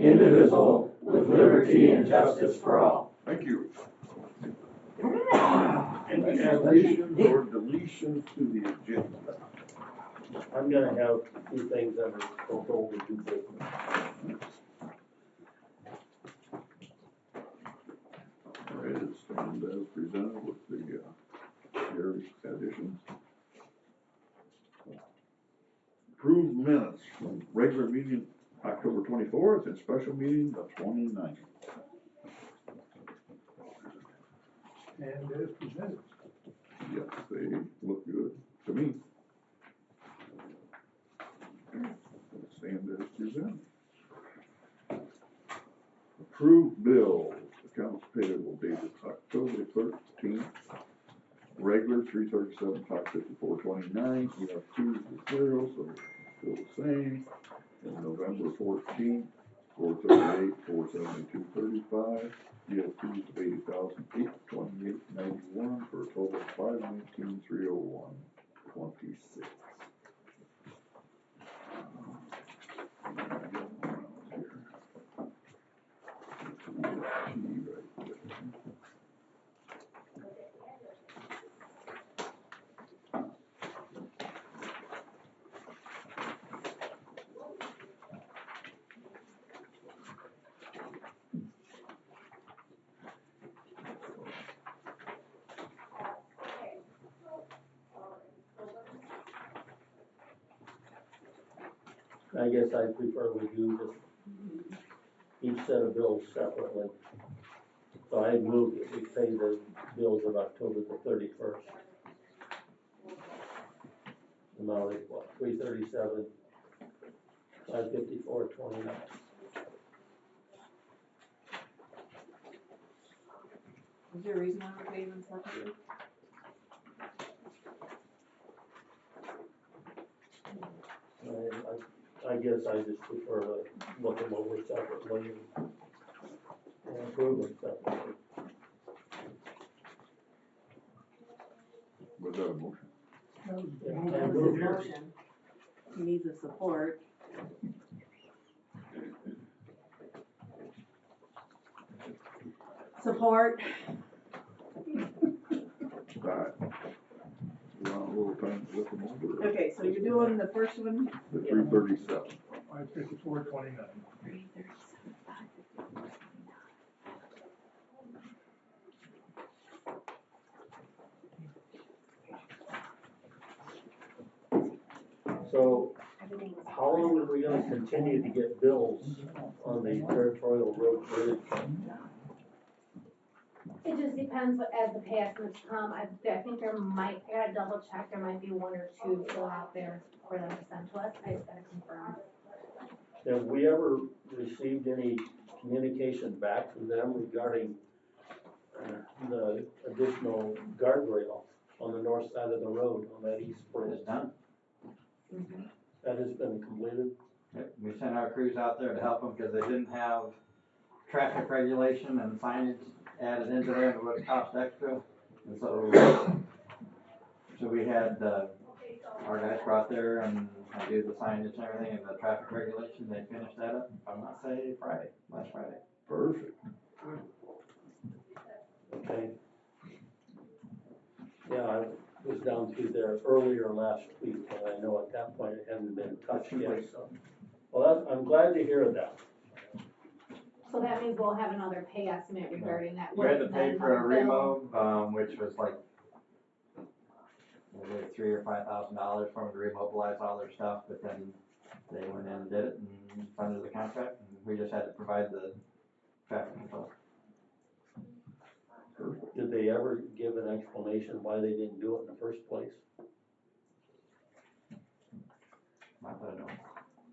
indivisible, with liberty and justice for all. Thank you. Any additions or deletions to the agenda? I'm gonna have two things under control to do business. All right, it's stand as presented with the sheriff's additions. Approved minutes from regular meeting October 24th and special meeting the 29th. And as presented. Yes, they look good to me. Stand as presented. Approved bills, accounts payable dated October 13th. Regular 337, 554.29. We have two zero, so still the same. And November 14th, 438, 472.35. We have two of 80,828.91 for a total of 519,301.26. I guess I prefer we do just each set of bills separately. So I moved that we pay the bills of October the 31st. Amount is what, 337, 554.29. Is there a reason why we're paying them separately? I guess I just prefer to look them over separately and approve them separately. Was that a motion? That was his motion. He needs a support. Support. Alright. We want a little time to look them over. Okay, so you're doing the first one? The 337. 554.29. 337. So how long are we gonna continue to get bills on the territorial road bridge? It just depends what, as the pay estimates come, I think there might, I gotta double check, there might be one or two still out there for them to send to us, I just gotta confirm. Have we ever received any communication back from them regarding the additional guardrail on the north side of the road on that east bridge? It's done. That has been completed? We sent our crews out there to help them because they didn't have traffic regulation and signage added into there that would cost extra. And so we had our guys go out there and do the signage and everything and the traffic regulation. They finished that up, if I'm not saying last Friday. Perfect. Okay. Yeah, I was down through there earlier last week, and I know at that point it hadn't been touched yet, so. Well, I'm glad to hear that. So that means we'll have another pay estimate regarding that. We had to pay for a remove, which was like maybe $3,000 or $5,000 for them to remobilize all their stuff, but then they went in and did it and funded the contract, and we just had to provide the traffic control. Did they ever give an explanation why they didn't do it in the first place? Not that I know.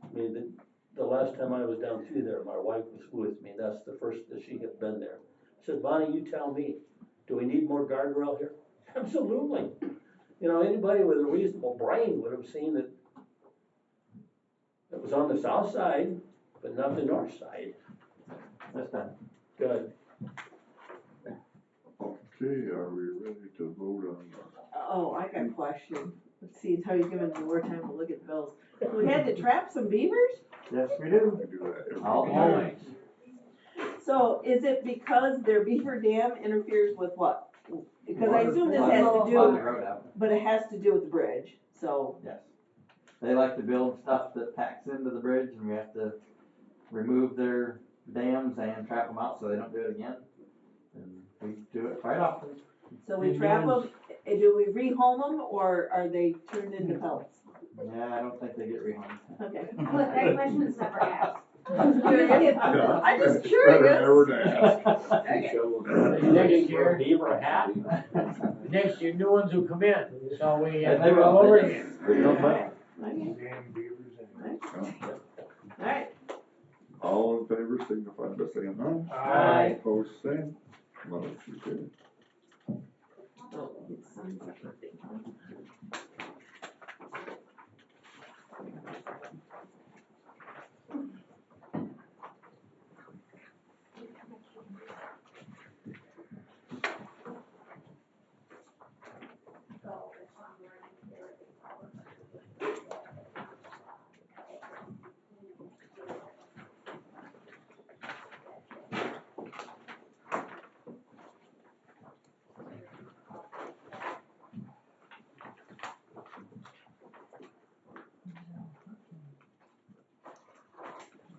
I mean, the last time I was down through there, my wife was with me. That's the first that she had been there. I said, Bonnie, you tell me, do we need more guardrail here? Absolutely. You know, anybody with a reasonable brain would have seen that it was on the south side, but not the north side. That's done. Good. Okay, are we ready to vote on Oh, I got a question. Let's see how you're giving me more time to look at the bills. We had to trap some beavers? Yes, we do. We do that every All the year. time. So is it because their beaver dam interferes with what? Because I assume this has to Flood the do, road out. but it has to do with the bridge, so, Yes. They like to build stuff that packs into the bridge and we have to remove their dams and trap them out so they don't do it again. And we do it quite often. so we trap them, do we rehome them, or are they turned into pellets? Yeah, I don't think they get rehomed. Okay. But that question is never asked. I'm just Better curious. never to ask. Okay. Next year, beaver hat, next year, new ones will come in, so we And have they to will. all over again. They don't know. Okay. Damn beavers and. Alright, All in favor, signify by saying aye. Aye. Opposed, same. Motion carried. oh, it's some different thing, huh?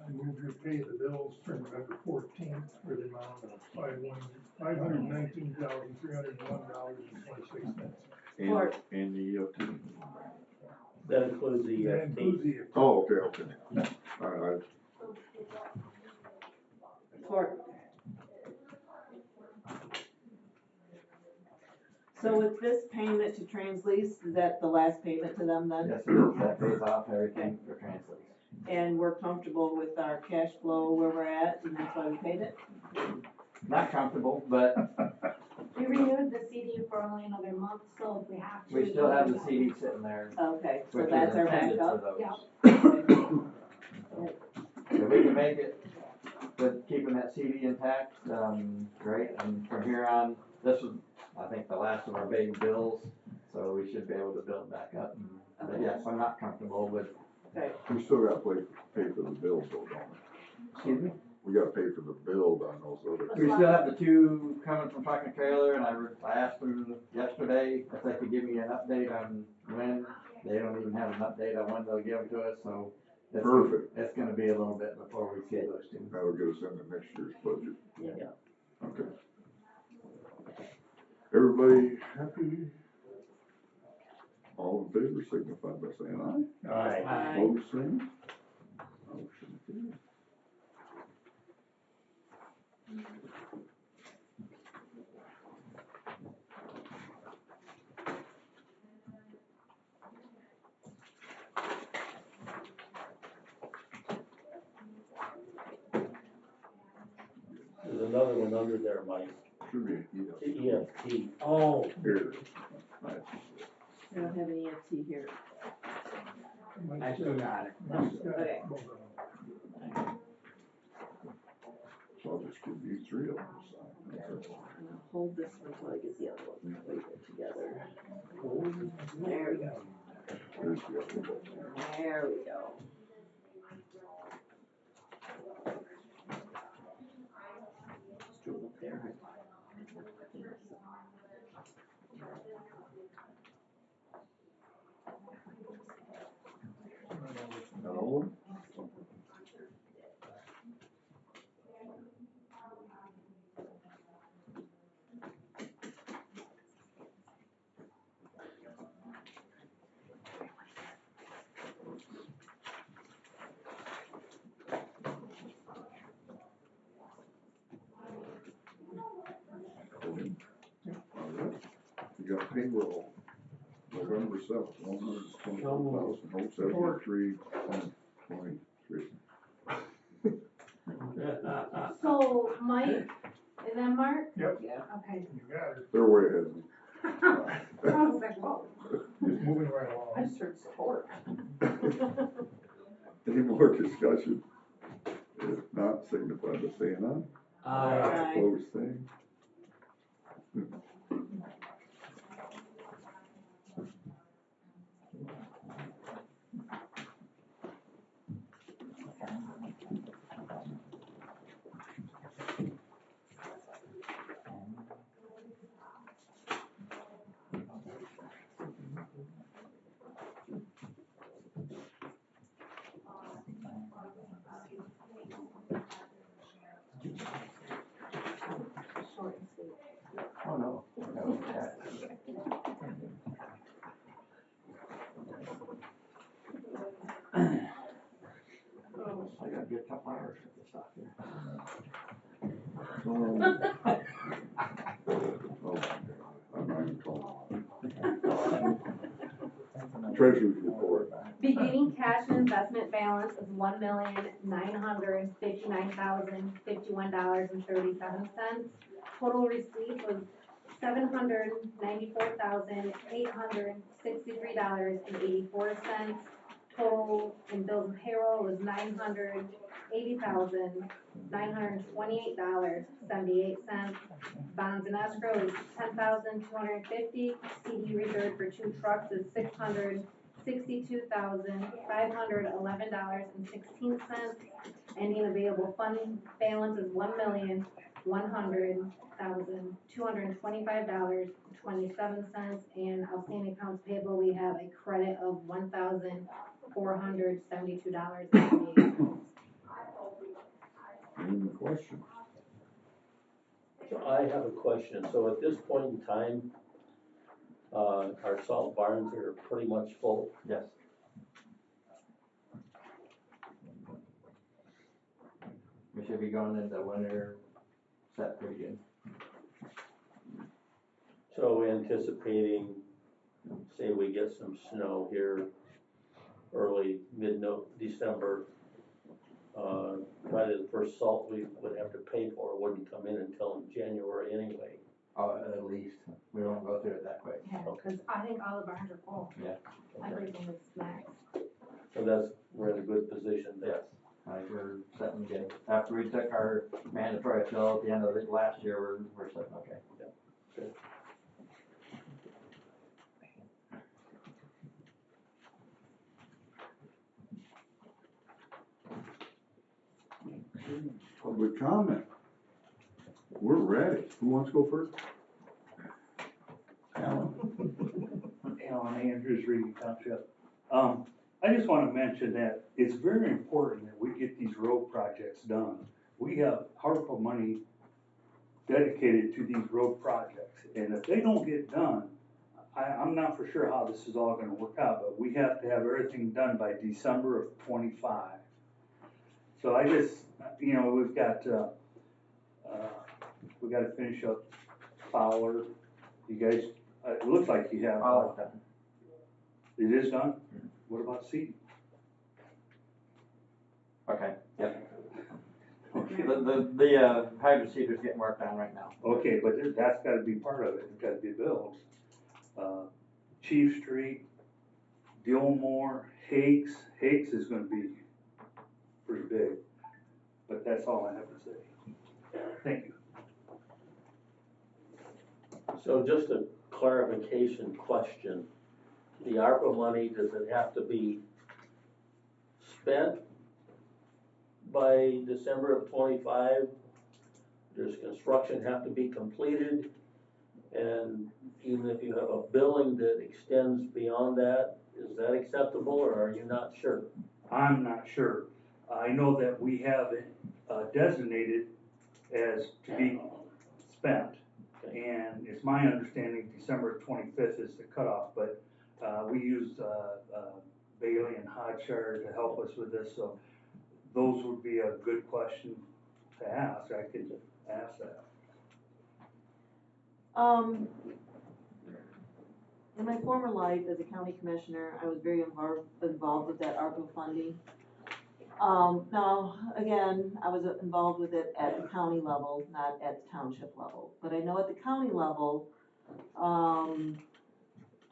I move to pay the bills for November 14th for the amount of $519,301.26. Support. And the EFT. That includes the That includes EFT. the. Oh, okay. All right, Support. So with this payment to Translease, is that the last payment to them then? Yes, it is. That pays off everything for translates. And we're comfortable with our cash flow where we're at, and that's why we paid it? Not comfortable, but We renewed the CD for only another month, so if we have to. we still have the CD sitting there, Okay, so which that's is our intended for backup? those. Yeah. If we can make it with keeping that CD intact, great, and from here on, this was, I think, the last of our big bills, so we should be able to build back up. But yes, I'm not comfortable with, Okay, we still gotta pay for the bills though, don't we? excuse me? We gotta pay for the build on those other. We still have the two coming from truck and trailer, and I asked them yesterday if they could give me an update on when. They don't even have an update on when they'll give them to us, so. Perfect. It's gonna be a little bit before we see those two. That'll get us into next year's budget. Yeah. Okay. Everybody happy? All in favor, signify by saying aye. Aye. Aye. Opposed, same. Motion carried. There's another one under there, Mike, Should be, the yeah. EFT. Oh, Here it is. Nice. we don't have any EFT here. I still got it. Okay. So I'll just give you three of them to sign. I'm gonna hold this one until I get the other one, leave it together. There we go, Here's the other one. there we go. Just drove up there. No. You got payroll, November 7th, $124,073.23. So, Mike, and then Mark? Yep, Yeah. Okay. you got it. They're way ahead of me. I was like, whoa. It's moving right along. I just heard support. Any more discussion? If not, signify by saying aye. Aye. Opposed, same. this off here. Oh my God, I'm not even calling. Treasurer's report. Beginning cash and investment balance is $1,959,051.37. Total receipts was $794,863.84. Total in bills and payroll was $980,928.78. Bonds and escrow is $10,250. CD reserved for 2 trucks is $662,511.16. Ending available fund balance is $1,100,225.27. And outstanding accounts payable, we have a credit of $1,472.88. Any questions? So I have a question. So at this point in time, our salt barns are pretty much full. Yes. We should be going into winter set pretty good. So anticipating, say we get some snow here early, mid-December, probably the first salt we would have to pay for wouldn't come in until in January anyway. Oh, at least, we won't go through it that quick. Yeah, because I think all the barns are full. Yeah. Everything is maxed. So we're in a good position there. Yes. I think we're setting good. After we took our mandatory fill at the end of the last year, we're setting okay. Good. Public comment. We're ready. Who wants to go first? Alan? Alan Andrews, Reading Township. I just wanna mention that it's very important that we get these road projects done. We have ARPA money dedicated to these road projects, and if they don't get done, I'm not for sure how this is all gonna work out, but we have to have everything done by December of '25. So I just, we've got, we gotta finish up Fowler. You guys, it looks like you have. All is done. It is done? What about seed? Okay, yep. Okay. The hydro seeder's getting worked on right now. Okay, but that's gotta be part of it, it's gotta be built. Chief Street, Gilmore, Hakes is gonna be pretty big, but that's all I have to say. Thank you. So just a clarification question. The ARPA money, does it have to be spent by December of '25? Does construction have to be completed? And even if you have a billing that extends beyond that, is that acceptable, or are you not sure? I'm not sure. I know that we have it designated as to be spent. And it's my understanding December 25th is the cutoff, but we used Bailey and Hodgshire to help us with this, so those would be a good question to ask. I could ask that. In my former life as a county commissioner, I was very involved with that ARPA funding. Now, again, I was involved with it at the county level, not at the township level. But I know at the county level,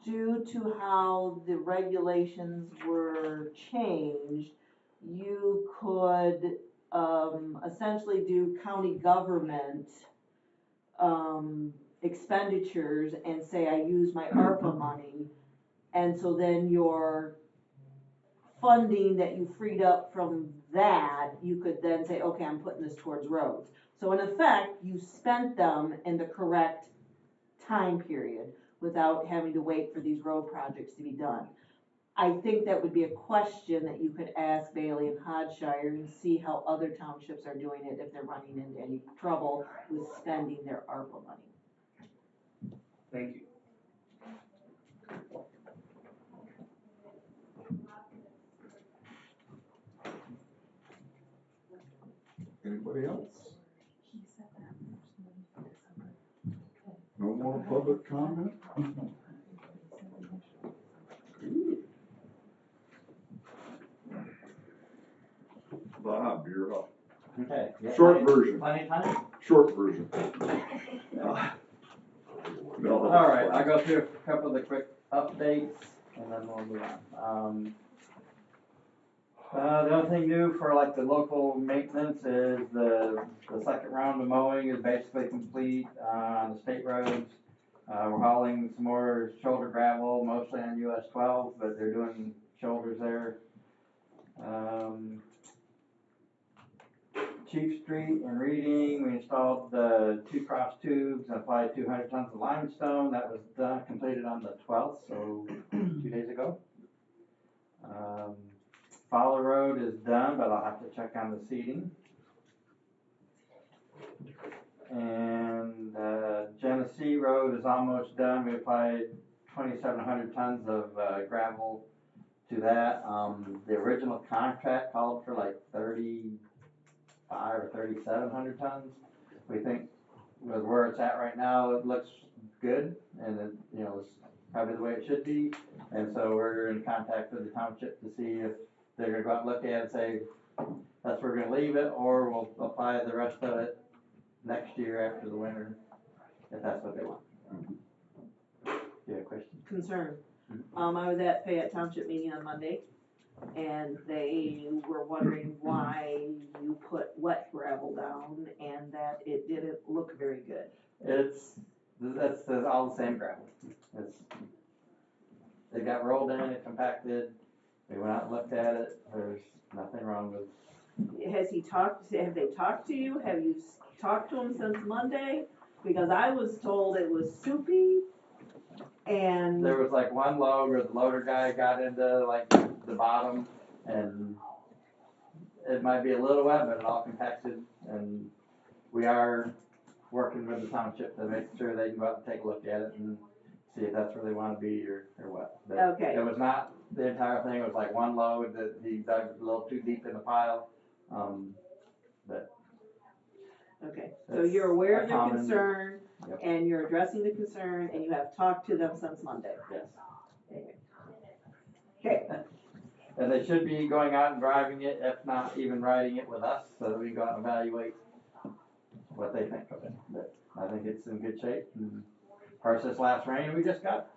due to how the regulations were changed, you could essentially do county government expenditures and say, I use my ARPA money, and so then your funding that you freed up from that, you could then say, okay, I'm putting this towards roads. So in effect, you spent them in the correct time period without having to wait for these road projects to be done. I think that would be a question that you could ask Bailey and Hodgshire and see how other townships are doing it, if they're running into any trouble with spending their ARPA money. Thank you. Anybody else? No more public comment? Good. Bob, you're up. Okay. yeah, Short plenty- version. Plenty of time? Short version. No, All right, I'll go through a couple of the quick updates and then we'll move on. The only thing new for like the local maintenance is the second round of mowing is basically complete on the state roads. We're hauling some more shoulder gravel, mostly on US 12, but they're doing shoulders there. Chief Street in Reading, we installed the 2 cross tubes and applied 200 tons of limestone. That was done, completed on the 12th, so 2 days ago. Fowler Road is done, but I'll have to check on the seating. And Genesee Road is almost done. We applied 2,700 tons of gravel to that. The original contract called for like 3,500 or 3,700 tons. We think with where it's at right now, it looks good, and it, it's probably the way it should be. And so we're in contact with the township to see if they're gonna go out and look at it and say, that's where we're gonna leave it, or we'll apply the rest of it next year after the winter, if that's what they want. You have a question? Concern. I was at Fayette Township meeting on Monday, and they were wondering why you put wet gravel down and that it didn't look very good. That's all the same gravel. It got rolled in and compacted. We went out and looked at it. There's nothing wrong with. Have they talked to you? Have you talked to them since Monday? Because I was told it was soupy and. There was like one load where the loader guy got into like the bottom, and it might be a little wet, but it all compacted. And we are working with the township to make sure they can go out and take a look at it and see if that's where they want to be or what. But okay. It was not the entire thing. It was like one load that he dug a little too deep in the pile. But okay, so you're aware of their common, concern, yep. And you're addressing the concern, and you have talked to them since Monday. Yes. Okay. And they should be going out and driving it, if not even riding it with us, so that we can go out and evaluate what they think of it. But I think it's in good shape. And of course, this last rain we just got,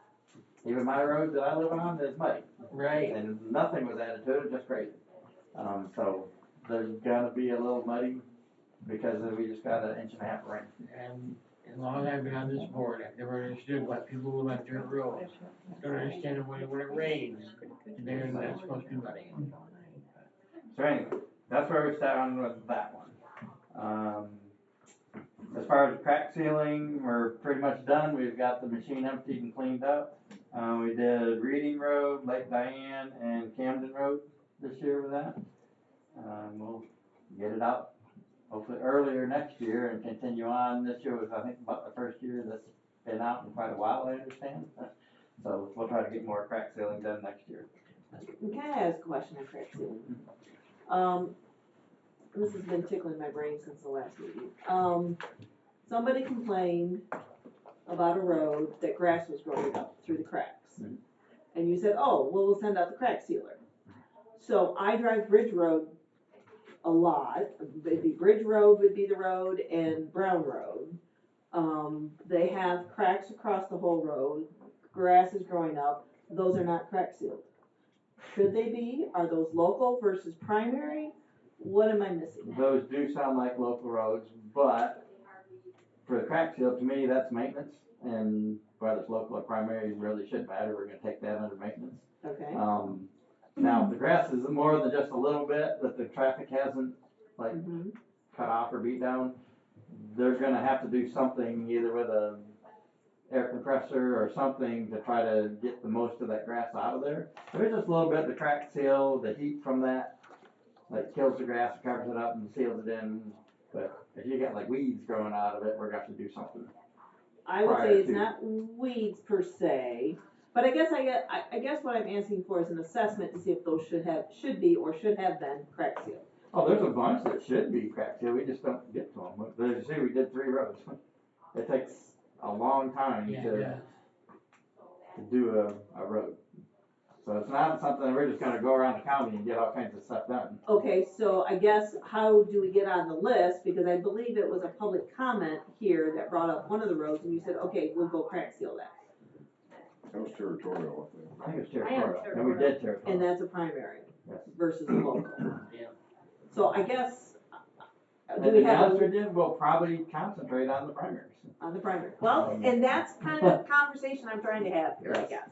even my road that I live on is muddy. Right. And nothing was added to it, just graded. So there's gonna be a little muddy because we just got 1.5 inches of rain. And as long as I've been on this board, I've never understood why people live on dirt roads. Don't understand it when it rains, they're not supposed to be muddy. So anyway, that's where we stand with that one. As far as crack sealing, we're pretty much done. We've got the machine emptied and cleaned up. We did Reading Road, Lake Diane, and Camden Road this year with that. We'll get it out hopefully earlier next year and continue on. This year was, I think, about the first year that's been out in quite a while, I understand. So we'll try to get more crack sealing done next year. Can I ask a question on crack sealing? This has been tickling my brain since the last meeting. Somebody complained about a road that grass was growing up through the cracks. And you said, oh, well, we'll send out the crack sealer. So I drive Bridge Road a lot. Bridge Road would be the road, and Brown Road. They have cracks across the whole road. Grass is growing up. Those are not crack sealed. Should they be? Are those local versus primary? What am I missing? Those do sound like local roads, but for the crack seal, to me, that's maintenance. And whether it's local or primary really shouldn't matter. We're gonna take that under maintenance. Okay. Now, if the grass is more than just a little bit that the traffic hasn't like cut off or beat down, they're gonna have to do something either with a air compressor or something to try to get the most of that grass out of there. There's just a little bit of the crack seal, the heat from that, like kills the grass, covers it up and seals it in. But if you get like weeds growing out of it, we're gonna have to do something. I would say it's not weeds per se, but I guess what I'm asking for is an assessment to see if those should be or should have been crack sealed. Oh, there's a bunch that should be cracked sealed, we just don't get to them. But as you see, we did 3 roads. It takes a long time Yeah, to yeah. do a road. So it's not something we're just gonna go around the county and get all kinds of stuff done. Okay, so I guess how do we get on the list? Because I believe it was a public comment here that brought up one of the roads and you said, okay, we'll go crack seal that. That was territorial, I think. I think it's I am territorial, and we did territorial. And that's a primary Yes. versus a local. Yeah. So I guess, And do to we be have honest a, with you, we'll probably concentrate on the primaries. on the primary? Well, and that's kind of the conversation I'm trying to have here, I guess.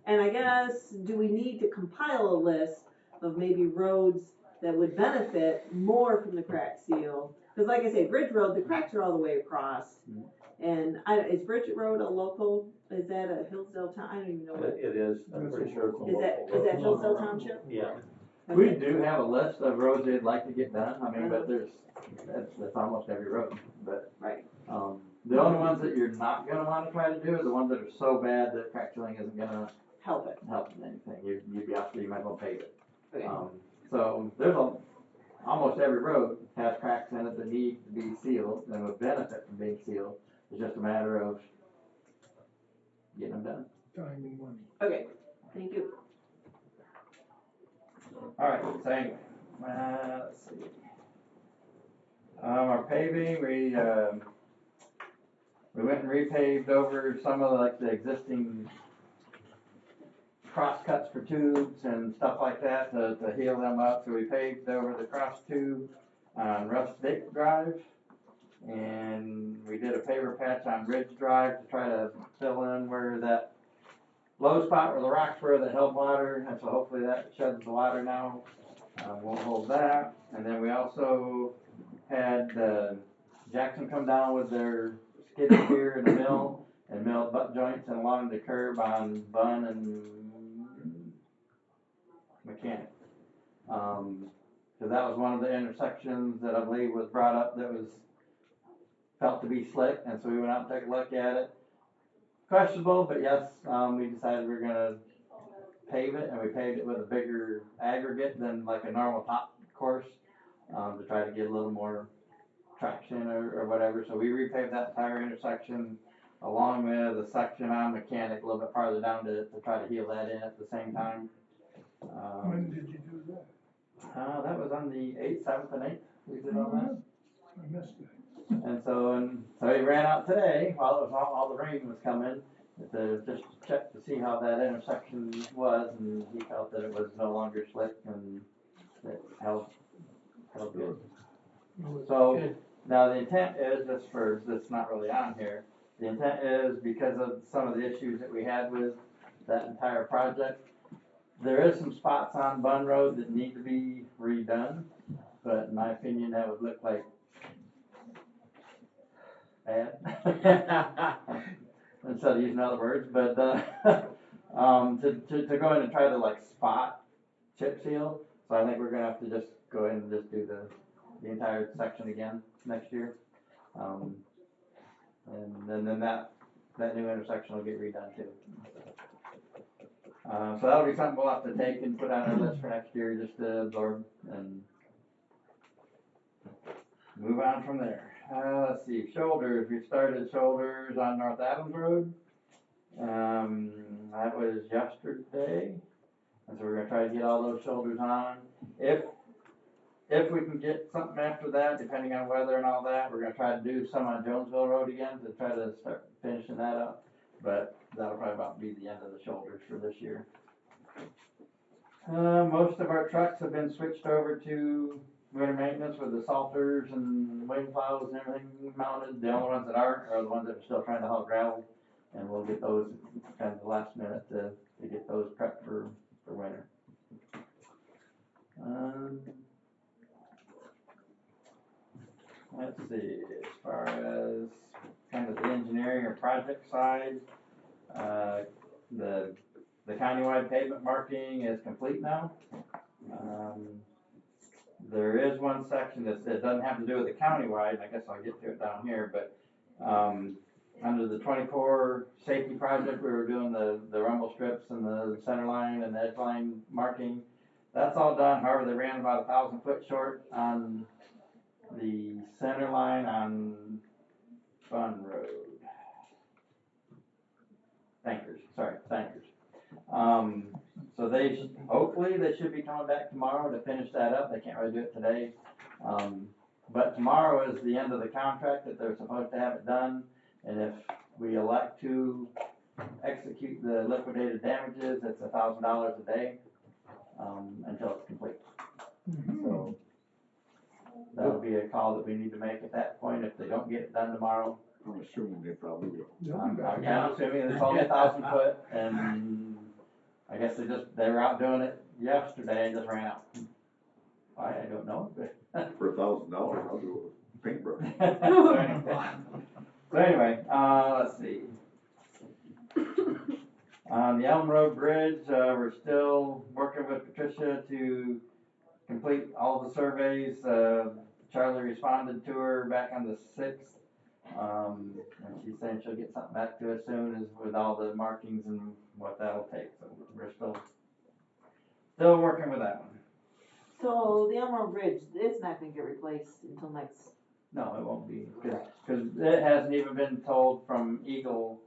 And I guess, do we need to compile a list of maybe roads that would benefit more from the crack seal? Cause like I say, Bridge Road, the cracks are all the way across. And is Bridge Road a local, is that a Hillsdale town, I don't even know what, It is, I'm pretty sure it's a is that local road. Hillsdale Township? Yeah, We do have a list of roads they'd like to get done, I mean, but that's almost every road, but. Right. The only ones that you're not gonna wanna try to do are the ones that are so bad that crack sealing isn't gonna Help it, help in anything, you'd be out there, you might as well pave it. okay. So there's almost every road has cracks in it that need to be sealed and would benefit from being sealed, it's just a matter of getting them done. Time and money. Okay, thank you. Alright, so anyway, let's see. Our paving, we went and repaved over some of like the existing cross cuts for tubes and stuff like that to heal them up. So we paved over the cross tube on Rustic Drive. And we did a paver patch on Ridge Drive to try to fill in where that low spot where the rocks were that held water. And so hopefully that sheds the water now. Won't hold that. And then we also had Jackson come down with their skid steer in the mill and milled butt joints and along the curb on Bun and Mechanic. So that was one of the intersections that I believe was brought up that was felt to be slick, and so we went out and took a look at it. Questionable, but yes, we decided we were gonna pave it, and we paved it with a bigger aggregate than like a normal top course, to try to get a little more traction or whatever. So we repaved that entire intersection along with a section on Mechanic a little bit farther down to try to heal that in at the same time. When did you do that? That was on the 8th, 7th, and 8th. We did all that. I missed it. And so he ran out today while it was all the rain was coming to just check to see how that intersection was, and he felt that it was no longer slick and it held good. So now the intent is, that's not really on here, the intent is because of some of the issues that we had with that entire project, there is some spots on Bun Road that need to be redone, but in my opinion, that would look like bad. Instead of using other words, but to go in and try to like spot chip seal, so I think we're gonna have to just go ahead and just do the entire section again next year. And then that new intersection will get redone too. So that'll be something we'll have to take and put on our list for next year just to absorb and move on from there. Let's see, shoulders. We started shoulders on North Adams Road. That was yesterday. And so we're gonna try to get all those shoulders on. If we can get something after that, depending on weather and all that, we're gonna try to do some on Jonesville Road again to try to start finishing that up. But that'll probably about be the end of the shoulders for this year. Most of our trucks have been switched over to winter maintenance with the salters and wing plows and everything mounted. The only ones that aren't are the ones that are still trying to haul gravel, and we'll get those kind of the last minute to get those prepped for winter. Let's see, as far as kind of the engineering or project side, the countywide pavement marking is complete now. There is one section that doesn't have to do with the countywide, I guess I'll get to it down here, but under the 24 safety project, we were doing the rumble strips and the center line and the edge line marking. that's all done, however, they ran about 1,000 foot short on the center line on Fun Road. Thankers. So hopefully they should be coming back tomorrow to finish that up, they can't really do it today. But tomorrow is the end of the contract that they're supposed to have it done, and if we elect to execute the liquidated damages, it's $1,000 a day, until it's complete. So that'll be a call that we need to make at that point if they don't get it done tomorrow. I'm assuming they probably will. I'm assuming it's only 1,000 foot, and I guess they were out doing it yesterday and just ran out. Why, I don't know, but. For $1,000, I'll do a paintbrush. So anyway, let's see. On the Elm Road Bridge, we're still working with Patricia to complete all the surveys. Charlie responded to her back on the 6th. And she's saying she'll get something back to us soon as with all the markings and what that'll take. So we're still working with that one. So the Emerald Bridge, it's not gonna get replaced until next. No, it won't be, because it hasn't even been told from Eagle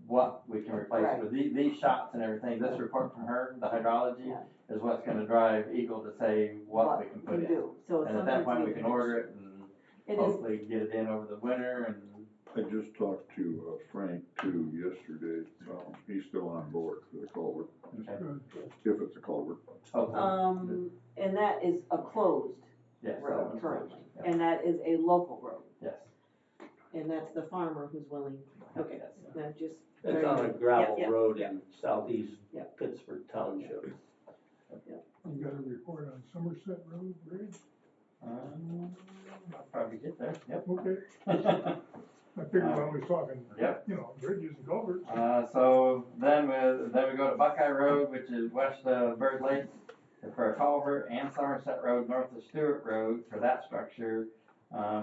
what we can replace it with. These shots and everything, this report from her, the hydrology, is what's gonna drive Eagle to say what we can put in. So And at that point, we can order it and It is, hopefully get it in over the winter and. I just talked to Frank too yesterday, he's still on board for the culvert, Okay. if it's a culvert. Hopefully. and that is a closed Yes, that road one's currently, closed, yeah. and that is a local road, Yes. and that's the farmer who's willing, okay, Yes. that just. It's on a gravel Yeah, road yeah. in southeast Yeah. Pittsburgh Township. You got a report on Somerset Road Bridge? I'll probably get there, yep. Okay, I figured when we was talking, Yep. bridges and culverts. So then we go to Buckeye Road, which is west of Bird Lake, for a culvert, and Somerset Road north of Stewart Road for that structure.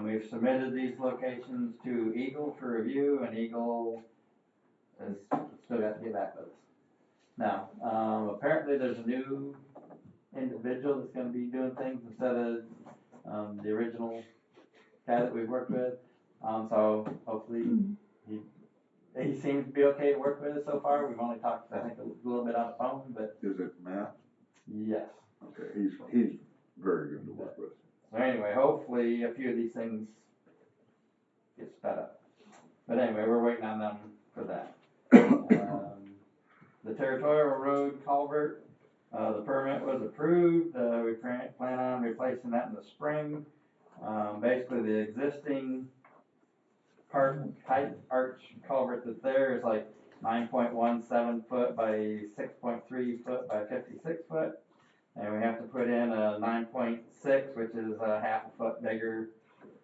We've submitted these locations to Eagle for review, and Eagle has still got to get back with us. Now, apparently there's a new individual that's gonna be doing things instead of the original guy that we've worked with. So hopefully he seems to be okay to work with us so far. We've only talked, I think, a little bit on the phone, but Is it Matt? yes. Okay, he's very good to work with. So anyway, hopefully a few of these things get sped up. But anyway, we're waiting on them for that. The Territorial Road culvert, the permit was approved. We plan on replacing that in the spring. Basically the existing height arch culvert that's there is like 9.17 foot by 6.3 foot by 56 foot. And we have to put in a 9.6, which is a half a foot bigger,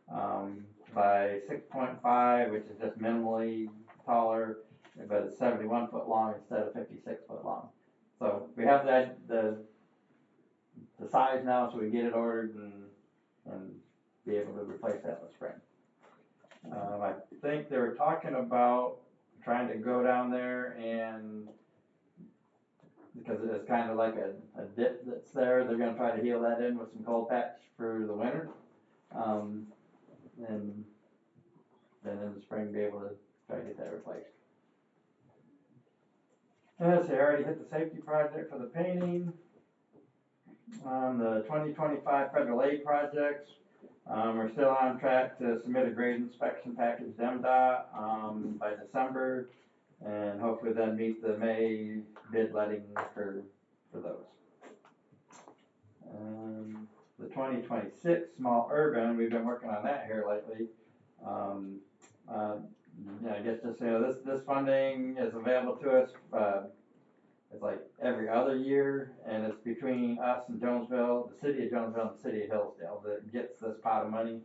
by 6.5, which is just minimally taller, but it's 71 foot long instead of 56 foot long. So we have the size now, so we get it ordered and be able to replace that in the spring. I think they were talking about trying to go down there and, because it's kind of like a dip that's there, they're gonna try to heal that in with some cold patch for the winter. And then in the spring be able to try to get that replaced. So I already hit the safety project for the painting. The 2025 federal aid projects, we're still on track to submit a grade inspection package to MDOT by December, and hopefully then meet the May bid letting for those. The 2026 small urban, we've been working on that here lately. I guess just this funding is available to us. It's like every other year, and it's between us and Jonesville, the city of Jonesville, and the city of Hillsdale that gets this pot of money.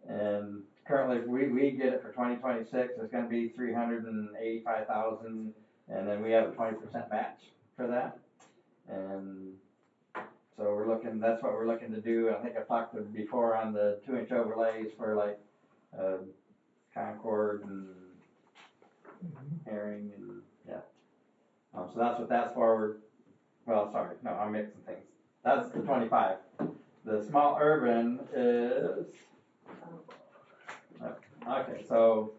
And currently, we get it for 2026. It's going to be $385,000, and then we have a 20% match for that. And so we're looking. That's what we're looking to do. I think I've talked to before on the 2-inch overlays for like Concord and Herring and yeah. So that's what that's for. well, sorry, no, I'm mixing things. That's the 25. The small urban is, okay, so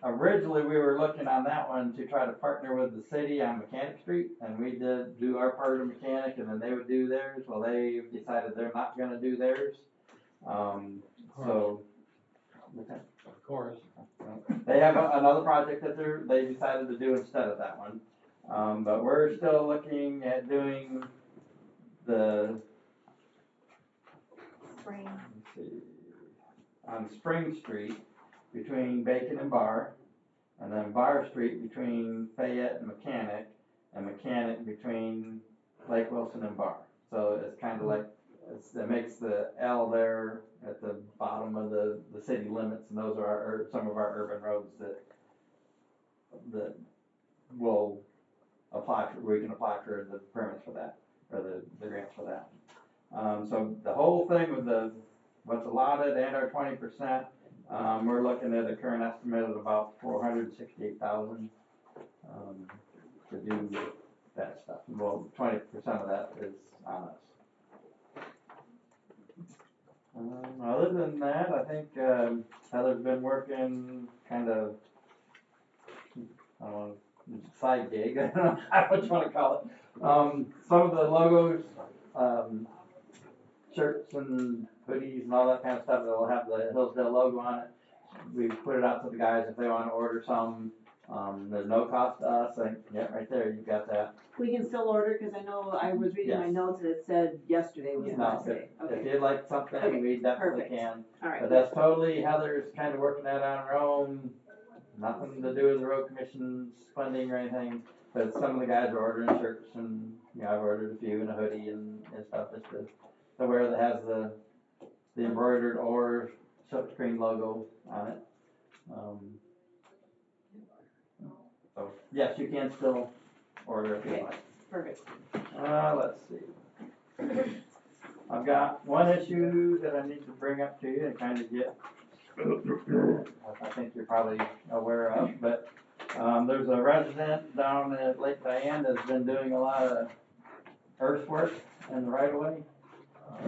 originally we were looking on that one to try to partner with the city on Mechanic Street, and we did do our part of Mechanic, and then they would do theirs. Well, they decided they're not gonna do theirs. So, Of course. they have another project that they decided to do instead of that one. But we're still looking at doing the, Spring. let's see, on Spring Street between Bacon and Bar, and then Bar Street between Fayette and Mechanic between Lake Wilson and Bar. So it's kind of like, it makes the L there at the bottom of the city limits, and those are some of our urban roads that will apply for, we can apply for the permits for that, or the grants for that. So the whole thing with what's allotted and our 20%, we're looking at a current estimate of about $468,000 to do that stuff. Well, 20% of that is on us. Other than that, I think Heather's been working kind of, I don't know, side gig, I don't know what you want to call it. Some of the logos, shirts and hoodies and all that kind of stuff that will have the Hillsdale logo on it. We put it out to the guys if they want to order some. There's no cost to us. Yeah, right there, you got that. We can still order, cause I know I was reading my Yes. notes and it said yesterday was the No, last day. if Okay, you'd like something, Okay, we definitely perfect. can. alright. But that's totally, Heather's kind of working that on her own. Nothing to do with the road commission's funding or anything. But some of the guys are ordering shirts, and I've ordered a few and a hoodie and stuff just to wear that has the embroidered or silkscreen logo on it. So yes, you can still order if you Okay. like. Perfect. Let's see. I've got one issue that I need to bring up to you and kind of get, I think you're probably aware of, but there's a resident down at Lake Diane that's been doing a lot of earthwork in the right of way.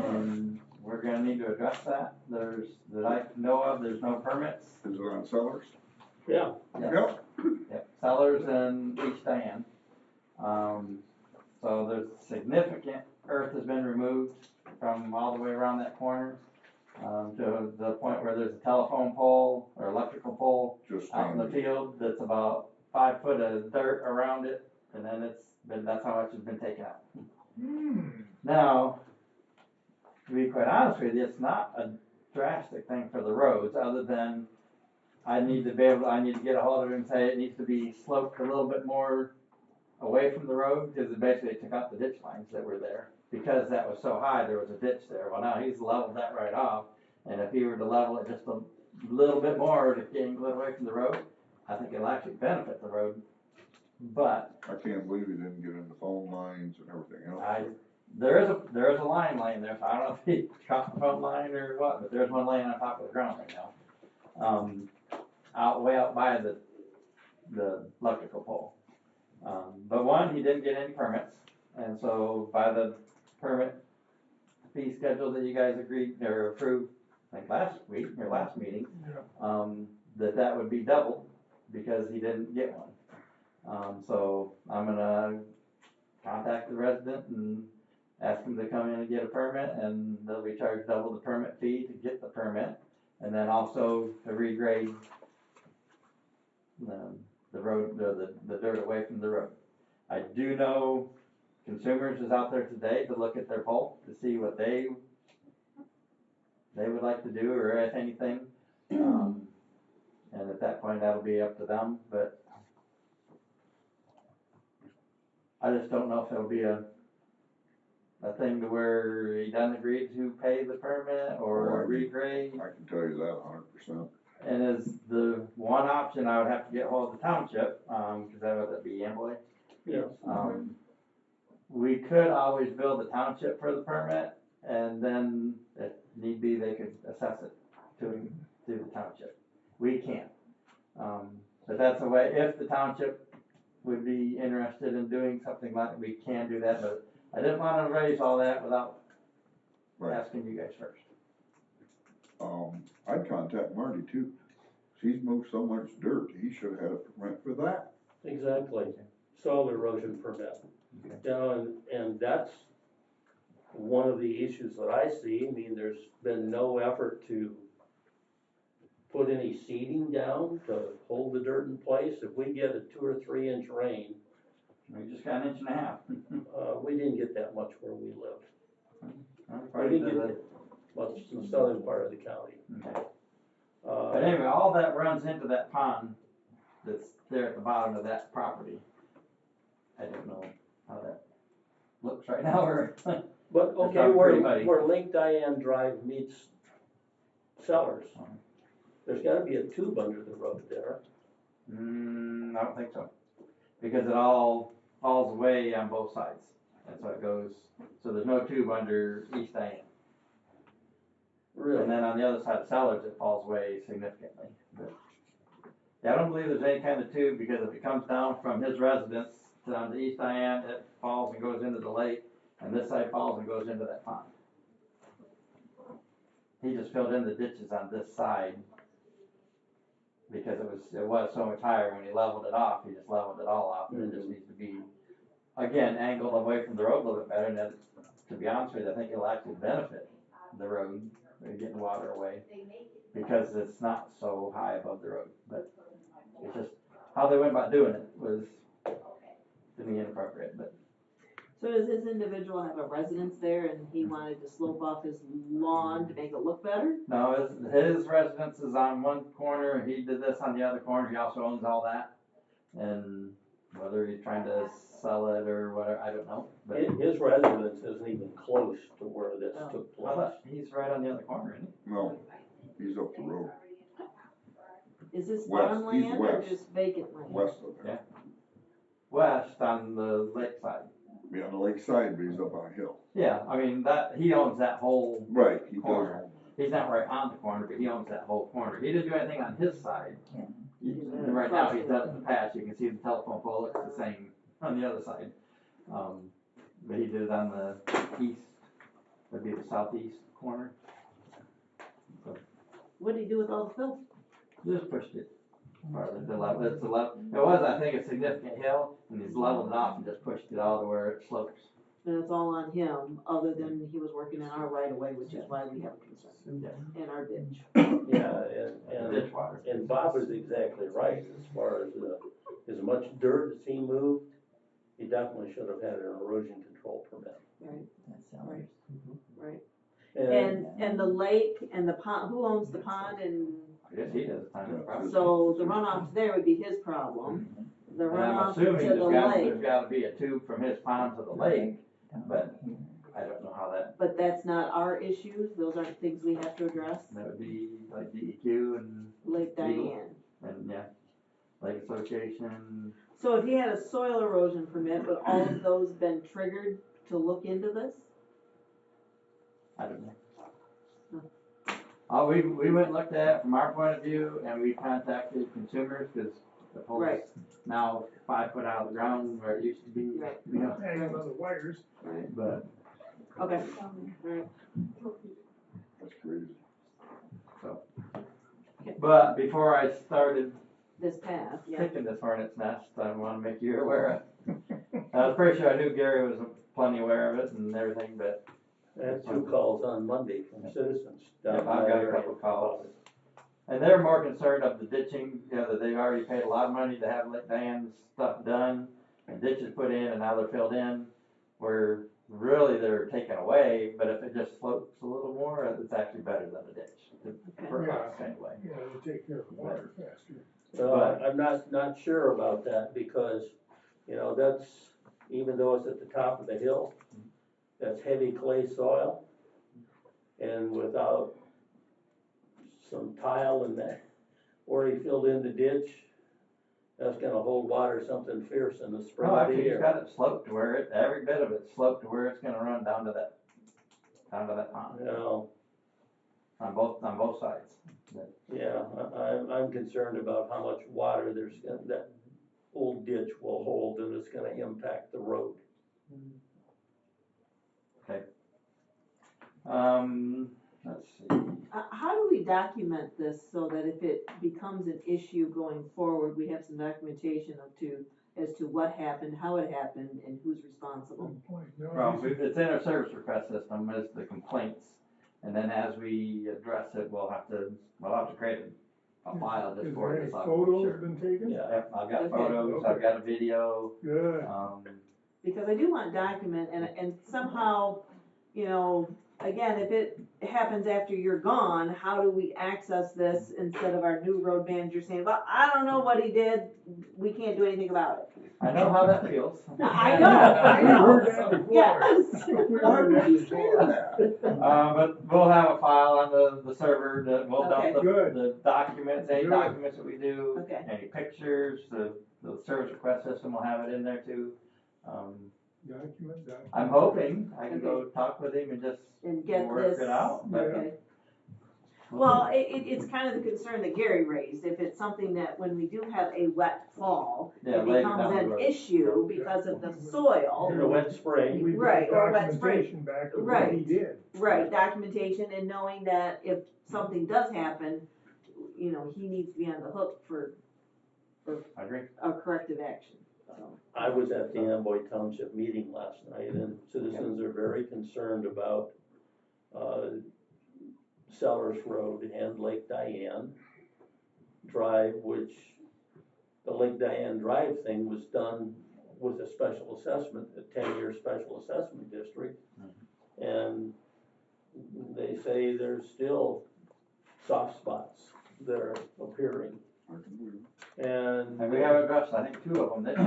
And we're gonna need to address that. That I know of, there's no permits. Is it on Sellers? Yeah. Yep. Yep, Sellers and East Diane. So there's significant earth has been removed from all the way around that corner, to the point where there's a telephone pole or electrical pole Just out in the field that's about 5 foot of dirt around it, and then that's how much has been taken out. Now, to be quite honest with you, it's not a drastic thing for the roads, other than I need to get a hold of it and say it needs to be sloped a little bit more away from the road, because it basically took out the ditch lines that were there. Because that was so high, there was a ditch there. Well, now he's leveled that right off, and if he were to level it just a little bit more to get a little away from the road, I think it'll actually benefit the road. But I can't believe he didn't get into phone lines and everything else. there is a line laying there, so I don't know if he caught the phone line or what, but there's one laying on top of the ground right now. Way out by the electrical pole. But he didn't get any permits, and so by the permit fee schedule that you guys agreed or approved, I think last week, or last meeting, that would be doubled because he didn't get one. So I'm gonna contact the resident and ask him to come in and get a permit, and they'll be charged double the permit fee to get the permit, and then also to regrade the road, the dirt away from the road. I do know Consumers is out there today to look at their pole to see what they would like to do, or if anything. And at that point, that'll be up to them, but I just don't know if it'll be a thing to where he doesn't agree to pay the permit or regrade. I can tell you that 100%. And as the one option, I would have to get hold of the township, because that would be Amboy. Yeah. We could always bill the township for the permit, and then if need be, they could assess it to the township. We can't. But that's a way, if the township would be interested in doing something like, we can do that, but I didn't wanna raise all that without Right. asking you guys first. I'd contact Marty too. She's moved so much dirt, he should've had a permit for that. Exactly, soil erosion permit. You know, and that's one of the issues that I see. I mean, there's been no effort to put any seeding down to hold the dirt in place. If we get a 2 or 3 inch rain, We just got an inch and a half. we didn't get that much where we lived. We Probably didn't did get it. that much in the southern part of the county. Okay. But anyway, all that runs into that pond that's there at the bottom of that property. I don't know how that looks right now, or, But, It's okay, not where, pretty muddy. where Lake Diane Drive meets Sellers, there's gotta be a tube under the road there. I don't think so. Because it all falls away on both sides. That's how it goes. So there's no tube under East Diane. And Really? then on the other side of Sellers, it falls away significantly. But yeah, I don't believe there's any kind of tube, because if it comes down from his residence down to East Diane, it falls and goes into the lake, and this side falls and goes into that pond. He just filled in the ditches on this side because it was so much higher. When he leveled it off, he just leveled it all off, and it just needs to be, again, angled away from the road a little bit better. And then, to be honest with you, I think it'll actually benefit the road, getting water away, because it's not so high above the road. But it's just how they went about doing it was, to me, inappropriate. But So does this individual have a residence there and he wanted to slope off his lawn to make it look better? no, his residence is on one corner. He did this on the other corner. He also owns all that, and whether he's trying to sell it or whatever, I don't know. But His residence isn't even close to where this took I place. thought he's right on the other corner, isn't he? No, he's up the road, Is this West, farmland he's or west. just vacant land? west of there. West on the lake side. Be on the lake side, but he's up on a hill. Yeah, I mean, that, he owns that whole Right, he does corner. own He's not right on the corner, but he owns that whole corner. He didn't do anything on his side. Right now, he's done it in the past. You can see the telephone pole looks the same on the other side. But he did it on the east, that'd be the southeast corner. What did he do with all the fill? Just pushed it farther to level. It's a level. It was, I think, a significant hill, and he's leveled it off and just pushed it all to where it slopes. And it's all on him, other than he was working in our right of way, which is why we have a concern, in our ditch. Yeah, Ditch water. and Bob is exactly right, as far as as much dirt as he moved, he definitely should have had an erosion control permit. Right, right. And the lake and the pond, who owns the pond and, I guess he does. Probably. so the runoff there would be his problem. The And I'm runoff to assuming the there's lake, gotta be a tube from his pond to the lake, but I don't know how but that's not our issues, those aren't things we have to address. that would be, like DEQ and Lake Diane. yeah, Lake Association. So if he had a soil erosion permit, would all of those been triggered to look into this? I don't know. We went and looked at it from our point of view, and we contacted consumers, cause the pole's Right. now 5 foot out of the ground where it used to be, Right. you know, Hanging on the wires. Right, but, okay, alright. That's crazy. so. But before I started This path, yeah. picking this hornet's nest, I wanna make you aware of. I was pretty sure I knew Gary was plenty aware of it and everything, but I had 2 calls on Monday from citizens down yeah, in I've that got a area. couple of calls. And they're more concerned of the ditching, you know, that they've already paid a lot of money to have Lake Diane's stuff done, and ditches put in, and now they're filled in, where really they're taken away, but if it just slopes a little more, it's actually better than a ditch, for us anyway. Yeah, you take care of the water faster. So I'm not sure about that, because, you know, that's, even though it's at the top of the hill, that's heavy clay soil, and without some tile in that, where he filled in the ditch, that's gonna hold water something fierce in the spring No, of the actually, he's year. got it sloped to where every bit of it's sloped to where it's gonna run down to that pond, You know, on both sides. yeah, I'm concerned about how much water that old ditch will hold and it's gonna impact the road. Let's see. How do we document this so that if it becomes an issue going forward, we have some documentation as to what happened, how it happened, and who's responsible? Good point. No, Well, this is- it's in our service request system as the complaints, and then as we address it, we'll have to create a file just Is for there it. any so I'm photos sure. been taken? Yeah, Yep, I've got Okay. photos, I've got a video, Good. Because I do want document, and somehow, again, if it happens after you're gone, how do we access this instead of our new road manager saying, well, I don't know what he did, we can't do anything about it? I know how that feels. I know. We heard that before. Yes. We heard that before. But we'll have a file on the server that will dump Okay. Good. the documents, any Good. documents that we do, Okay. any pictures, the service request system will have it in there too. Document. I'm hoping I can go talk with him and just And get work this. it out. but- Okay. Well, it's kind of the concern that Gary raised, if it's something that when we do have a wet fall, Yeah, it later becomes down the an road. issue because of the soil. In a wet spring, We've got Right, or wet spray. documentation back to what Right. he did. Right, documentation and knowing that if something does happen, he needs to be on the hook for I agree. a corrective action, so. I was at the Amboy Township meeting last night, and citizens are very concerned about, Sellers Road and Lake Diane Drive, which the Lake Diane Drive thing was done with a special assessment, a 10-year special assessment district. And they say there's still soft spots that are appearing. And And we have addressed, I think, 2 of them this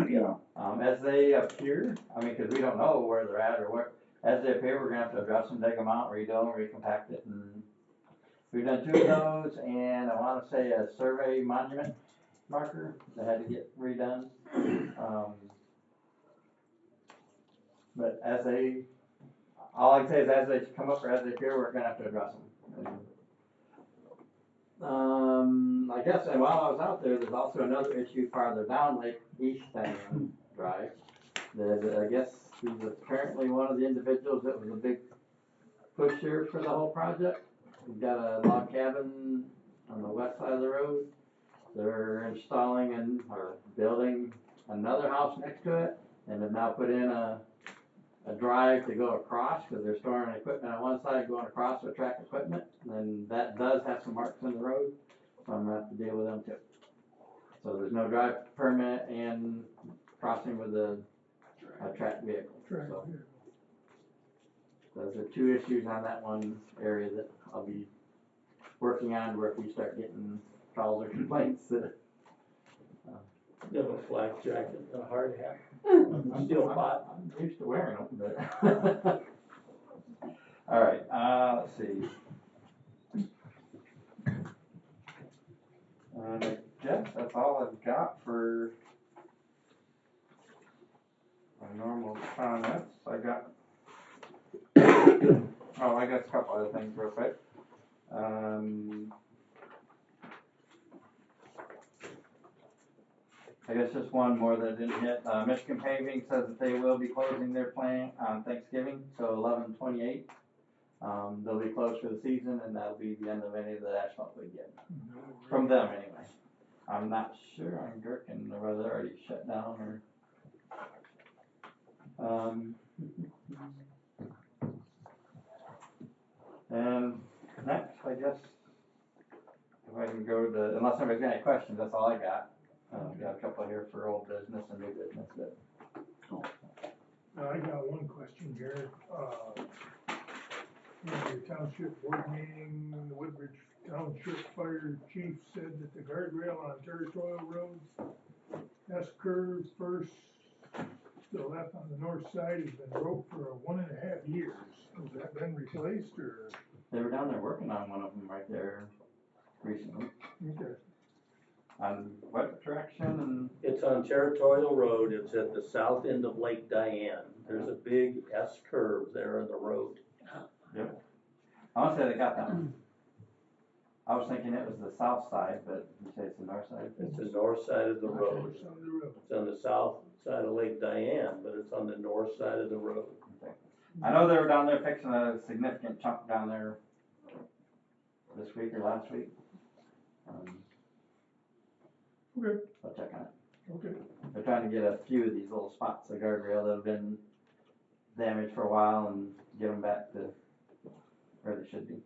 year. Yeah. As they appear, cause we don't know where they're at or where, as they appear, we're gonna have to address them, take them out, redo them, recompact it, and we've done 2 of those, and I wanna say a survey monument marker that had to get redone. But all I can say is as they come up or as they appear, we're gonna have to address them. I guess, and while I was out there, there's also another issue farther down Lake East Diane Drive. That I guess he was apparently one of the individuals that was a big pusher for the whole project. We've got a log cabin on the west side of the road. They're installing or building another house next to it, and have now put in a drive to go across, because they're storing equipment on one side, going across with track equipment, and that does have some marks in the road, so I'm gonna have to deal with them too. So there's no drive permit and crossing with a track vehicle. So those are 2 issues on that one area that I'll be working on, where if we start getting calls or complaints that. you have a flak jacket and a hard hat. Still hot. I'm used to wearing them, but. All right, let's see. I guess that's all I've got for my normal comments. I got a couple other things real quick. I guess just one more that I didn't hit. Michigan Paving says that they will be closing their plant on Thanksgiving, so 11/28. They'll be closed for the season, and that'll be the end of any of the asphalt we get. From them, anyway. I'm not sure on Gherkin, or whether they're already shut down, or, and next, I guess, if I can go to, unless somebody's got any questions, that's all I got. Got a couple here for old business and new business, but. I got one question here. In your township board meeting, the Woodbridge Township Fire Chief said that the guardrail on Territorial Road, S-curve first to the left on the north side, has been broke for 1.5 years. Has that been replaced, or? They were down there working on one of them right there recently. Okay. On what direction and? It's on Territorial Road, it's at the south end of Lake Diane. There's a big S curve there in the road. Yep. I wanna say they got that one. I was thinking it was the south side, but you say it's the north side? It's the north side of the road. It's on the road. It's on the south side of Lake Diane, but it's on the north side of the road. I know they were down there fixing a significant chunk down there this week or last week. Okay, I'll check on it. okay. They're trying to get a few of these little spots of guardrail that have been damaged for a while and get them back to where they should be.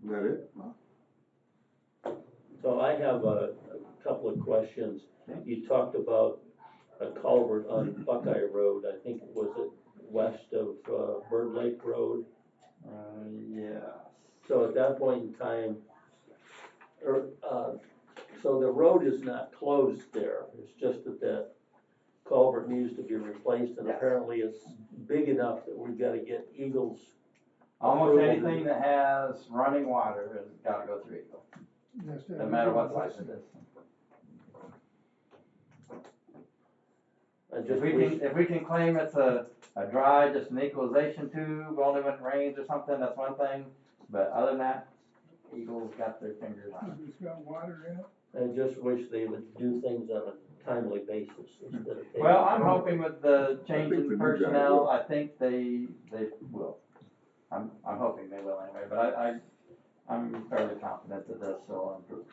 Is that it? So I have a couple of questions. You talked about a culvert on Buckeye Road, I think, was it west of Bird Lake Road? Yeah. So at that point in time, so the road is not closed there, it's just that culvert needs to be replaced, and Yes. apparently it's big enough that we've gotta get Eagles. Almost approval. anything that has running water has gotta go through Eagle, Yes, that no is matter a what size blessing. it is. I just If wish, we can claim it's a dry, just an equalization tube, only when it rains or something, that's one thing. But other than that, Eagle's got their fingers on it. It's got water in it. I just wish they would do things on a timely basis instead of taking. Well, I'm hoping with the change I think the in new guy personnel, will. I think they will. I'm hoping they will anyway, but I'm fairly confident that this will improve.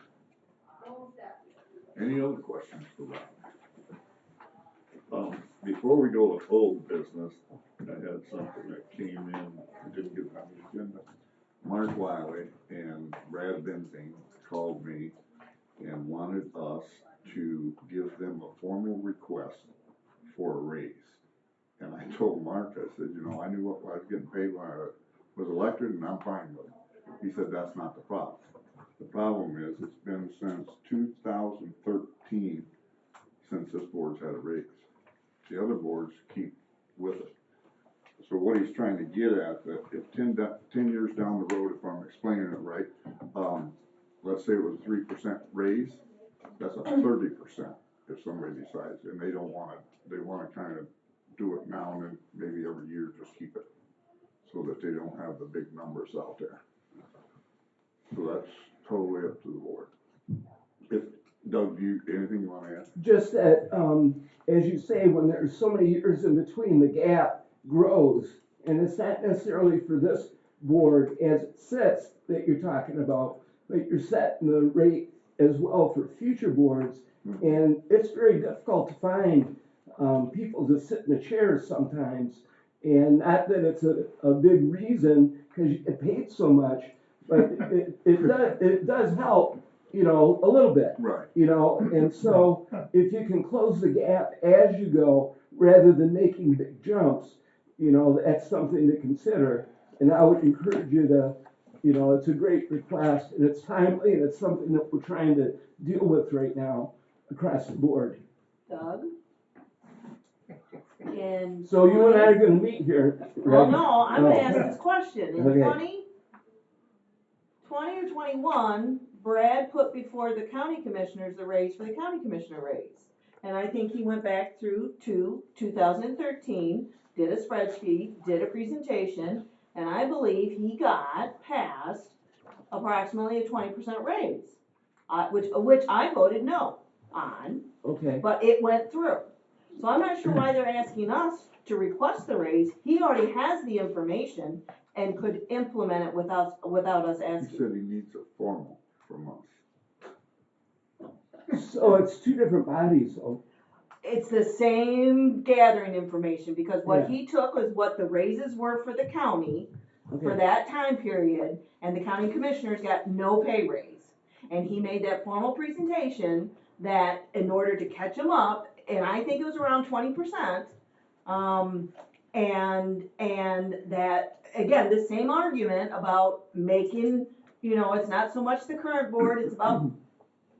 Any other questions for Rob? Before we go to old business, I had something that came in, I didn't get on the agenda. Mark Wiley and Brad Benzing called me and wanted us to give them a formal request for a raise. And I told Mark, I said, you know, I knew what I was getting paid when I was elected, and I'm fine with it. He said, that's not the problem. The problem is, it's been since 2013 since this board's had a raise. The other boards keep with it. So what he's trying to get at, that if 10 years down the road, if I'm explaining it right, let's say it was a 3% raise, that's a 30% if somebody decides, and they don't want it, they want to kind of do it now and then, maybe every year, just keep it, so that they don't have the big numbers out there. So that's totally up to the board. If, Doug, anything you want to add? Just that, as you say, when there's so many years in between, the gap grows. And it's not necessarily for this board as it sits that you're talking about, but you're setting the rate as well for future boards. And it's very difficult to find people to sit in the chairs sometimes. And not that it's a big reason, because you get paid so much, but it does help, you know, a little bit. Right. You know, and so if you can close the gap as you go, rather than making big jumps, you know, that's something to consider. And I would encourage you to, you know, it's a great request, and it's timely, and it's something that we're trying to deal with right now across the board. Doug? So you and I are gonna meet here, right? Well, no, I'm gonna Oh. ask this question. In Okay. 20 or 21, Brad put before the county commissioners the raise for the county commissioner raise. And I think he went back through to 2013, did a spreadsheet, did a presentation, and I believe he got past approximately a 20% raise, which I voted no on, Okay. but it went through. So I'm not sure why they're asking us to request the raise. He already has the information and could implement it without us He asking. said he needs a formal from us. So it's two different bodies, though. It's the same gathering information, because what Yeah. he took was what the raises were for the county for Okay. that time period, and the county commissioners got no pay raise. And he made that formal presentation that in order to catch them up, and I think it was around 20%, and that, again, the same argument about making, you know, it's not so much the current board, it's about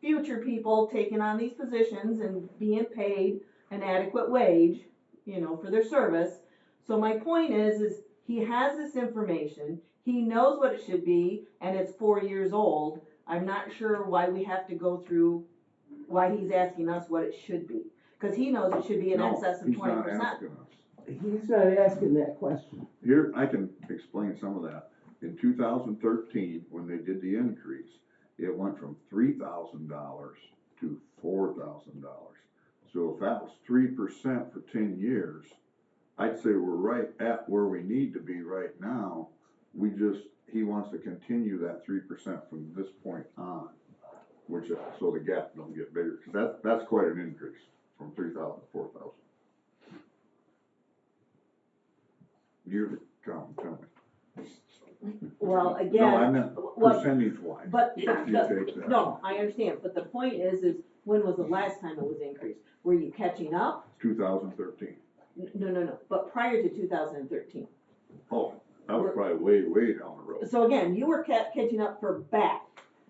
future people taking on these positions and being paid an adequate wage, you know, for their service. So my point is he has this information, he knows what it should be, and it's 4 years old. I'm not sure why we have to go through, why he's asking us what it should be, because he knows it should be in excess of 20%. He's not asking us. He's not asking that question. Here, I can explain some of that. in 2013, when they did the increase, it went from $3,000 to $4,000. So if that was 3% for 10 years, I'd say we're right at where we need to be right now. He wants to continue that 3% from this point on, so the gap don't get bigger, because that's quite an increase from 3,000 to 4,000. Yearly count, tell me. Well, again. No, I meant what- percentage wise. But, You take that. no, I understand, but the point is when was the last time it was increased? Were you catching up? 2013. No, but prior to 2013. Oh, that was probably way down the road. So again, you were catching up for back.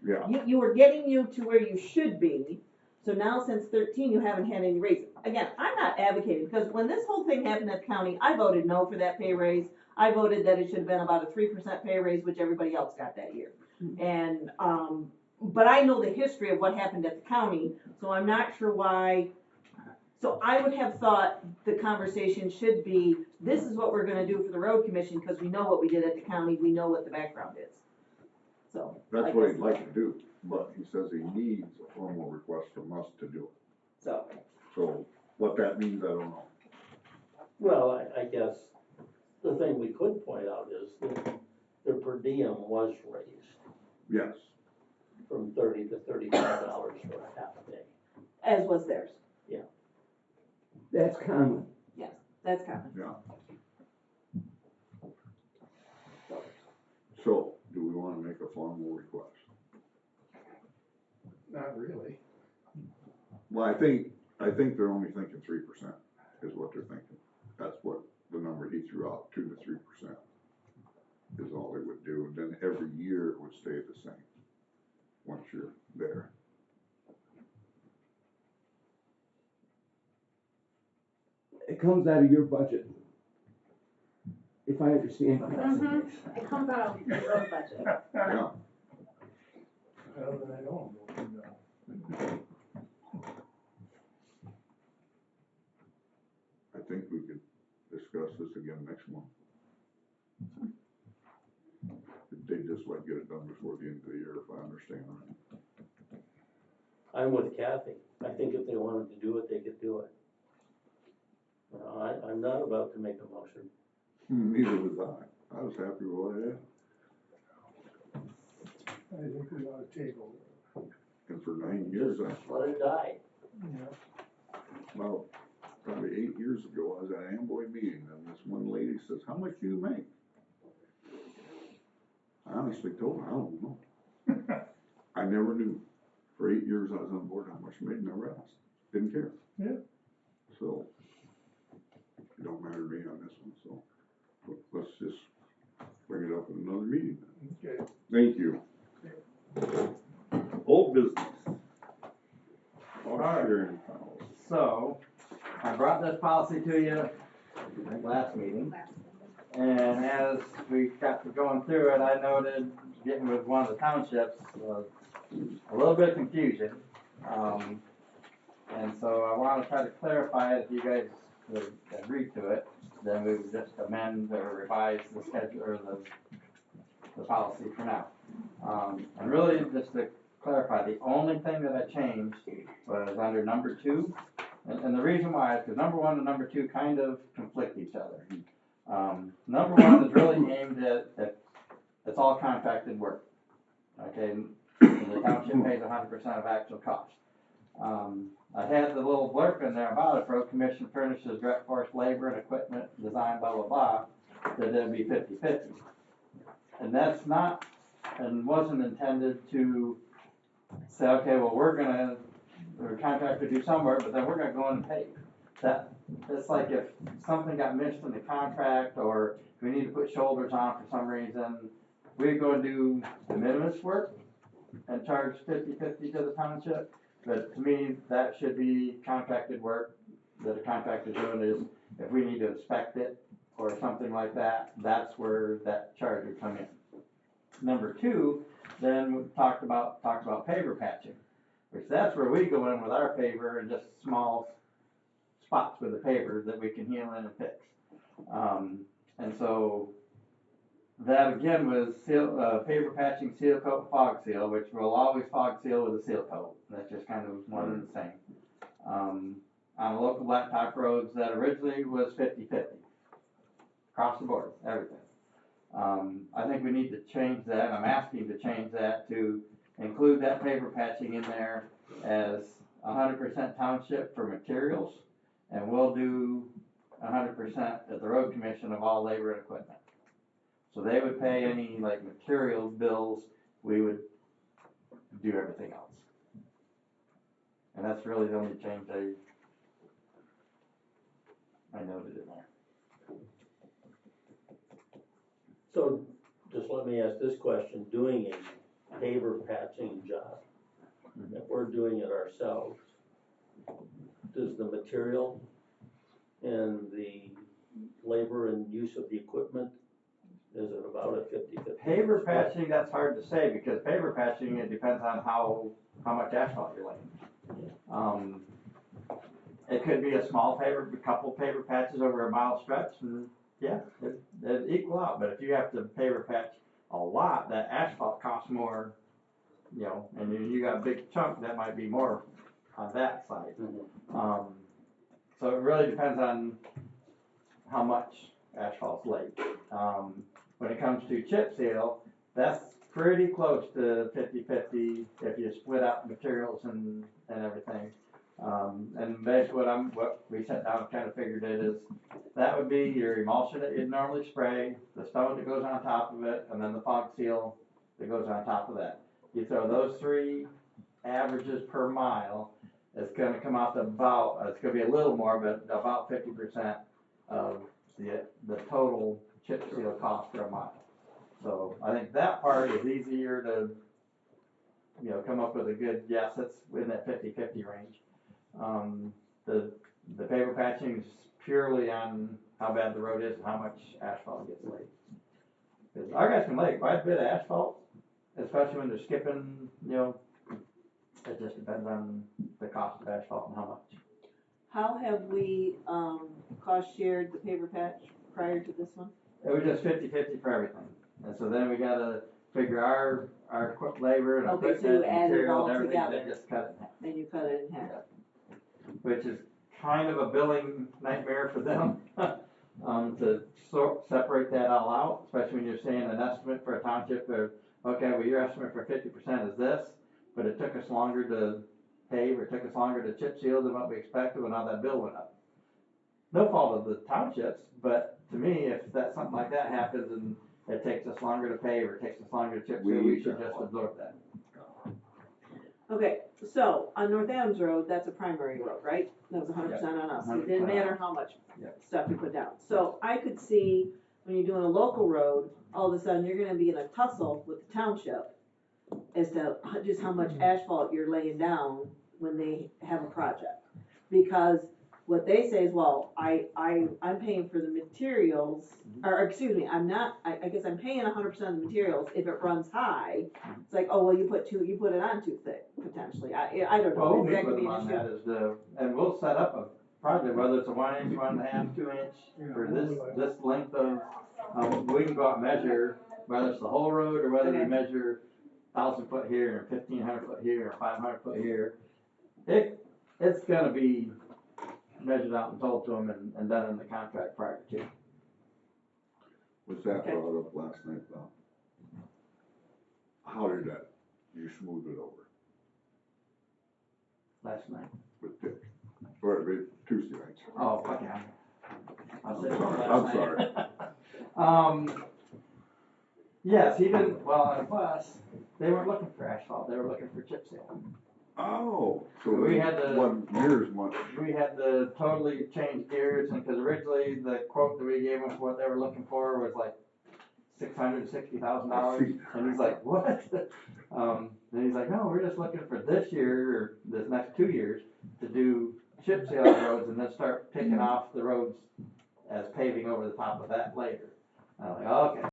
Yeah, You were getting you to where you should be, so now since 13, you haven't had any raise. Again, I'm not advocating, because when this whole thing happened at the county, I voted no for that pay raise. I voted that it should have been about a 3% pay raise, which everybody else got that year. And, but I know the history of what happened at the county, so I'm not sure why. So I would have thought the conversation should be, this is what we're gonna do for the road commission, because we know what we did at the county, we know what the background is. So. that's what he'd like to do, but he says he needs a formal request from us to do it. So what that means, I don't know. Well, I guess the thing we could point out is that the per diem was raised Yes, from $30 to $35 for a half day. As was theirs, That's common. that's common. yeah. So, do we wanna make a formal request? Not really. Well, I think they're only thinking 3% is what they're thinking. That's what the number he threw out, 2 to 3% is all they would do, and then every year it would stay the same, once you're there. It comes out of your budget. If I understand correctly. It comes out of the road budget. Yeah, Well, then I don't vote no. I think we could discuss this again next month. They just like get it done before the end of the year, if I understand right. I'm with Kathy. I think if they wanted to do it, they could do it. I'm not about to make a motion. Neither was I. I was happy with what I had. I think we ought to table it. And for 9 years, Let it die. well, probably 8 years ago, I was at an Amboy meeting, and this one lady says, "How much do you make?" I honestly told her, I don't know. I never knew. For 8 years I was on board, how much I made, never asked. Didn't care. Yeah. So, it don't matter to me on this one, so let's just bring it up in another meeting then. Okay. Thank you. Old business. Alright. Sharing policy. So, I brought this policy to you, I think last meeting, and as we got to going through it, I noted, getting with one of the townships, a little bit of confusion. And so I wanna try to clarify it, if you guys would agree to it, then we would just amend or revise the schedule, or the policy for now. And really, just to clarify, the only thing that I changed was under number 2. And the reason why is because number 1 and number 2 kind of conflict each other. Number 1 is really aimed at it's all contracted work. Okay, and the township pays 100% of actual cost. I had the little blurb in there about it, road commission furnishes direct force labor and equipment, design, blah, blah, blah, that it'd be 50-50. And that's not, and wasn't intended to say, okay, well, we're contracted to do some work, but then we're gonna go in and pay. It's like if something got missed in the contract, or we need to put shoulders on for some reason, we go and do de minimis work and charge 50-50 to the township. But to me, that should be contracted work that a contractor's doing. Is if we need to inspect it or something like that, that's where that charge would come in. Number 2, then we talked about paver patching, which that's where we go in with our paver and just small spots with the paver that we can heal in and fix. And so that again was paver patching, seal coat, fog seal, which will always fog seal with a seal coat. That's just kind of one and the same. On the local blacktop roads, that originally was 50-50. Across the board, everything. I think we need to change that, and I'm asking to change that to include that paver patching in there as 100% township for materials, and we'll do 100% at the road commission of all labor and equipment. So they would pay any like material bills, we would do everything else. And that's really the only change I noted in there. So, just let me ask this question, doing a paver patching job, if we're doing it ourselves, does the material and the labor and use of the equipment, is it about a 50-50? Paver patching, that's hard to say, because paver patching, it depends on how much asphalt you're laying. It could be a small paver, a couple paver patches over a mile stretch, and yeah, it'd equal out. But if you have to paver patch a lot, that asphalt costs more, you know, and you got a big chunk, that might be more on that side. So it really depends on how much asphalt's laid. When it comes to chip seal, that's pretty close to 50-50 if you split out materials and everything. And basically what we sat down and kind of figured it is, that would be your emulsion that you'd normally spray, the stone that goes on top of it, and then the fog seal that goes on top of that. You throw those three averages per mile, it's gonna come out to about, it's gonna be a little more, but about 50% of the total chip seal cost for a mile. So I think that part is easier to, you know, come up with a good guess. It's in that 50-50 range. The paver patching is purely on how bad the road is and how much asphalt gets laid. Because our guys can lay quite a bit of asphalt, especially when they're skipping, you know, it just depends on the cost of asphalt and how much. How have we, cost shared the paver patch prior to this one? It was just 50-50 for everything. And so then we gotta figure our labor and Okay, so equipment you and add it material all and everything, together. then just cut it in half. And you cut it in half? Which is kind of a billing nightmare for them, to separate that all out, especially when you're saying an estimate for a township, or, okay, well, your estimate for 50% is this, but it took us longer to pave, or it took us longer to chip seal than what we expected, and now that bill went up. No fault of the townships, but to me, if something like that happens and it takes us longer to pave, or it takes us longer to chip seal, we should just absorb that. Okay, so on North Adams Road, that's a primary road, right? That was 100% on us. It didn't 100% matter how much Yep. stuff you put down. So I could see when you're doing a local road, all of a sudden you're gonna be in a tussle with the township as to just how much asphalt you're laying down when they have a project. Because what they say is, well, I'm paying for the materials, or excuse me, I'm not, I guess I'm paying 100% of the materials. If it runs high, it's like, oh, well, you put it on too thick, potentially. I don't Well, know. we'll That meet could with be them an on issue. that and we'll set up a project, whether it's a 1 inch, 1.5, 2 inch, for this length of, we can go out and measure, whether it's the whole road, or whether we Okay. measure 1,000 foot here, or 1,500 foot here, or 500 foot here. It's gonna be measured out and told to them and done in the contract prior to. Was that Okay. brought up last night, Bob? How did you smooth it over Last night. with Dick? Or Tuesday night? Oh, okay. I'm sorry. Yes, he didn't, well, and plus, they weren't looking for asphalt, they were looking for chip seal. Oh, so We had to- we We had to totally change gears, and because originally the quote that we gave him for what they were looking for was like $660,000, and he's like, what? And he's like, no, we're just looking for this year, or this next 2 years, to do chip seal roads, and then start picking off the roads as paving over the top of that later. I'm like, okay.